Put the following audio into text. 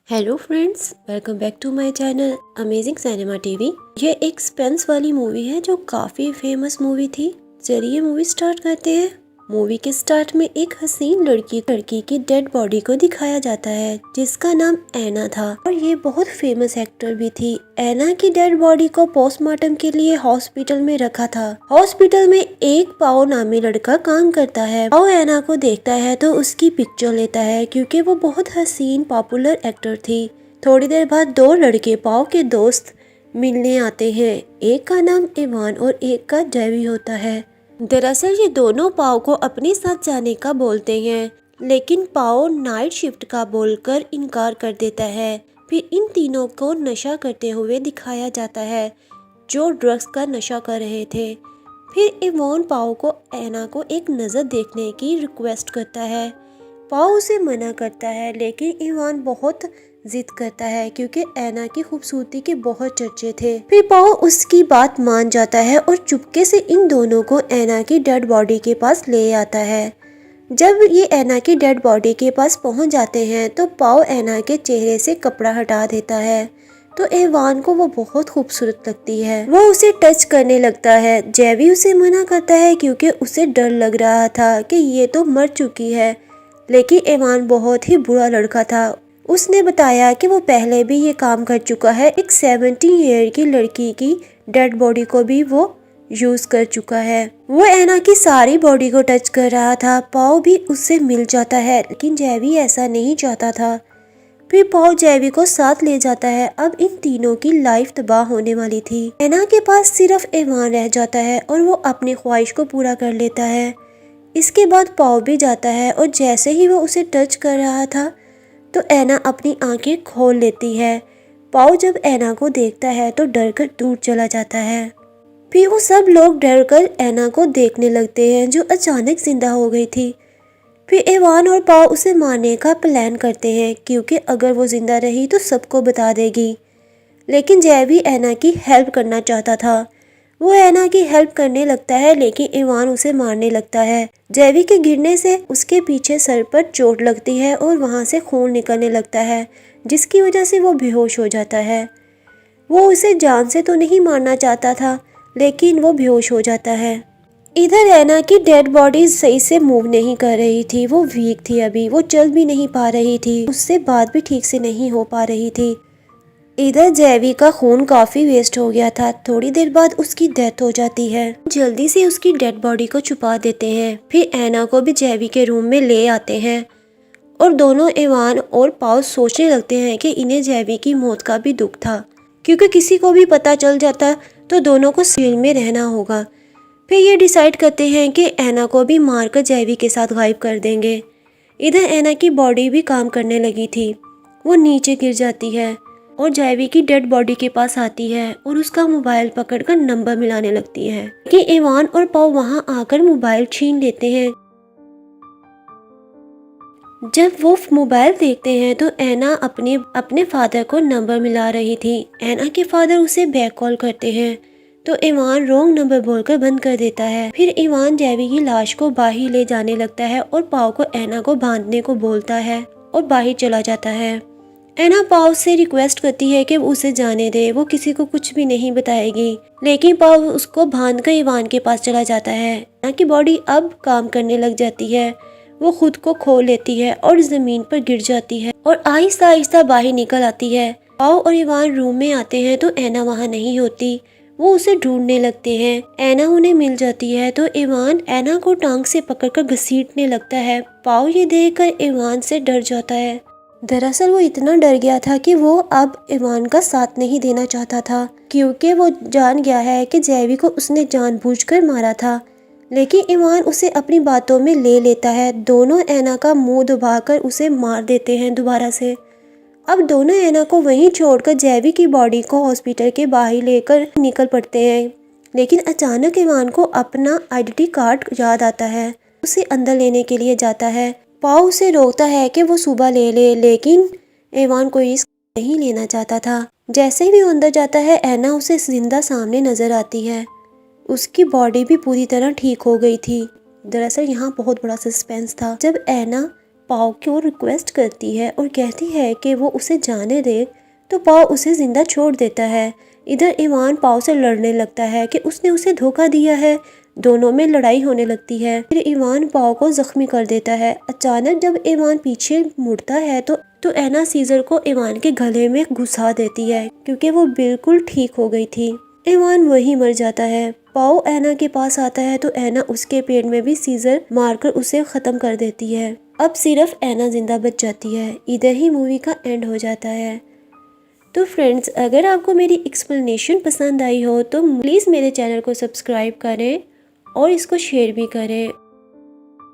Hello friends, welcome back to my channel amazing cinema TV. ये एक suspense वाली movie है जो काफ़ी फेमस मूवी थी। चलिए मूवी स्टार्ट करते हैं। मूवी के स्टार्ट में एक हसीन लड़की की डेड बॉडी को दिखाया जाता है जिसका नाम ऐना था और ये बहुत फेमस एक्टर भी थी। ऐना की डेड बॉडी को पोस्टमार्टम के लिए हॉस्पिटल में रखा था। हॉस्पिटल में एक पाओ नामी लड़का काम करता है। पाओ ऐना को देखता है तो उसकी पिक्चर लेता है क्योंकि वो बहुत हसीन पॉपुलर एक्टर थी। थोड़ी देर बाद दो लड़के पाओ के दोस्त मिलने आते हैं। एक का नाम इवान और एक का जेवी होता है। दरअसल ये दोनों पाओ को अपने साथ जाने का बोलते हैं, लेकिन पाओ नाइट शिफ्ट का बोलकर इनकार कर देता है। फिर इन तीनों को नशा करते हुए दिखाया जाता है जो ड्रग्स का नशा कर रहे थे। फिर इवान पाओ को ऐना को एक नज़र देखने की रिक्वेस्ट करता है। पाओ उसे मना करता है, लेकिन इवान बहुत जिद करता है क्योंकि ऐना की खूबसूरती के बहुत चर्चे थे। फिर पाओ उसकी बात मान जाता है और चुपके से इन दोनों को ऐना की डेड बॉडी के पास ले आता है। जब ये ऐना की डेड बॉडी के पास पहुंच जाते हैं तो पाओ ऐना के चेहरे से कपड़ा हटा देता है तो इवान को वो बहुत खूबसूरत लगती है। वो उसे टच करने लगता है। जेवी उसे मना करता है क्योंकि उसे डर लग रहा था कि ये तो मर चुकी है, लेकिन इवान बहुत ही बुरा लड़का था। उसने बताया कि वो पहले भी ये काम कर चुका है। एक 70 ईयर की लड़की की डेड बॉडी को भी वो यूज कर चुका है। वो ऐना की सारी बॉडी को टच कर रहा था। पाओ भी उससे मिल जाता है, लेकिन जेवी ऐसा नहीं चाहता था। फिर पाओ जेवी को साथ ले जाता है। अब इन तीनों की लाइफ तबाह होने वाली थी। ऐना के पास सिर्फ इवान रह जाता है और वो अपनी ख्वाहिश को पूरा कर लेता है। इसके बाद पाओ भी जाता है और जैसे ही वो उसे टच कर रहा था तो ऐना अपनी आंखें खोल लेती है। पाओ जब ऐना को देखता है तो डर कर दूर चला जाता है। फिर वो सब लोग डर कर ऐना को देखने लगते हैं जो अचानक जिंदा हो गई थी। फिर इवान और पाओ उसे मारने का प्लान करते हैं क्योंकि अगर वो जिंदा रही तो सबको बता देगी, लेकिन जेवी ऐना की हेल्प करना चाहता था। वो ऐना की हेल्प करने लगता है, लेकिन इवान उसे मारने लगता है। जेवी के गिरने से उसके पीछे सर पर चोट लगती है और वहां से खून निकलने लगता है, जिसकी वजह से वो बेहोश हो जाता है। वो उसे जान से तो नहीं मारना चाहता था, लेकिन वो बेहोश हो जाता है। इधर ऐना की डेड बॉडी सही से मूव नहीं कर रही थी। वो वीक थी, अभी वो चल भी नहीं पा रही थी, उससे बात भी ठीक से नहीं हो पा रही थी। इधर जेवी का खून काफी वेस्ट हो गया था। थोड़ी देर बाद उसकी डेथ हो जाती है। जल्दी से उसकी डेड बॉडी को छुपा देते हैं। फिर ऐना को भी जेवी के रूम में ले आते हैं और दोनों इवान और पाओ सोचने लगते हैं कि इन्हें जेवी की मौत का भी दुख था, क्योंकि किसी को भी पता चल जाता तो दोनों को जेल में रहना होगा। फिर ये डिसाइड करते हैं कि ऐना को भी मारकर जेवी के साथ गायब कर देंगे। इधर ऐना की बॉडी भी काम करने लगी थी। वो नीचे गिर जाती है और जेवी की डेड बॉडी के पास आती है और उसका मोबाइल पकड़कर नंबर मिलाने लगती है कि इवान और पाओ वहां आकर मोबाइल छीन लेते हैं। जब वो मोबाइल देखते हैं तो ऐना अपने फादर को नंबर मिला रही थी। ऐना के फादर उसे बैक कॉल करते हैं तो इवान रॉन्ग नंबर बोलकर बंद कर देता है। फिर इवान जेवी की लाश को बाहर ले जाने लगता है और पाओ को ऐना को बांधने को बोलता है और बाहर चला जाता है। ऐना पाओ से रिक्वेस्ट करती है कि वो उसे जाने दे, वो किसी को कुछ भी नहीं बताएगी, लेकिन पाओ उसको बांधकर इवान के पास चला जाता है। ऐना की बॉडी अब काम करने लग जाती है। वो खुद को खो लेती है और जमीन पर गिर जाती है और आहिस्ता आहिस्ता बाहर निकल आती है। पाओ और इवान रूम में आते हैं तो ऐना वहाँ नहीं होती। वो उसे ढूंढने लगते हैं। ऐना उन्हें मिल जाती है तो इवान ऐना को टांग से पकड़कर घसीटने लगता है। पाओ ये देखकर इवान से डर जाता है। दरअसल वो इतना डर गया था कि वो अब इवान का साथ नहीं देना चाहता था, क्योंकि वो जान गया है कि जेवी को उसने जानबूझकर मारा था। लेकिन इवान उसे अपनी बातों में ले लेता है। दोनों ऐना का मुंह दबाकर उसे मार देते हैं दोबारा से। अब दोनों ऐना को वहीं छोड़कर जेवी की बॉडी को हॉस्पिटल के बाहर लेकर निकल पड़ते हैं, लेकिन अचानक इवान को अपना आइडेंटिटी कार्ड याद आता है। उसे अंदर लेने के लिए जाता है। पाओ उसे रोकता है कि वो सुबह ले ले, लेकिन इवान कोई रिस्क नहीं लेना चाहता था। जैसे ही वो अंदर जाता है ऐना उसे जिंदा सामने नजर आती है। उसकी बॉडी भी पूरी तरह ठीक हो गई थी। दरअसल यहाँ बहुत बड़ा सस्पेंस था। जब ऐना पाओ को रिक्वेस्ट करती है और कहती है कि वो उसे जाने दे, तो पाओ उसे जिंदा छोड़ देता है। इधर इवान पाओ से लड़ने लगता है कि उसने उसे धोखा दिया है। दोनों में लड़ाई होने लगती है। फिर इवान पाओ को जख्मी कर देता है। अचानक जब इवान पीछे मुड़ता है तो एना सीजर को इवान के गले में घुसा देती है, क्योंकि वो बिल्कुल ठीक हो गई थी। इवान वहीं मर जाता है। पाओ एना के पास आता है तो एना उसके पेट में भी सीजर मारकर उसे खत्म कर देती है। अब सिर्फ एना जिंदा बच जाती है। इधर ही मूवी का एंड हो जाता है। तो फ्रेंड्स, अगर आपको मेरी एक्सप्लेनेशन पसंद आई हो तो प्लीज़ मेरे चैनल को सब्सक्राइब करें और इसको शेयर भी करें।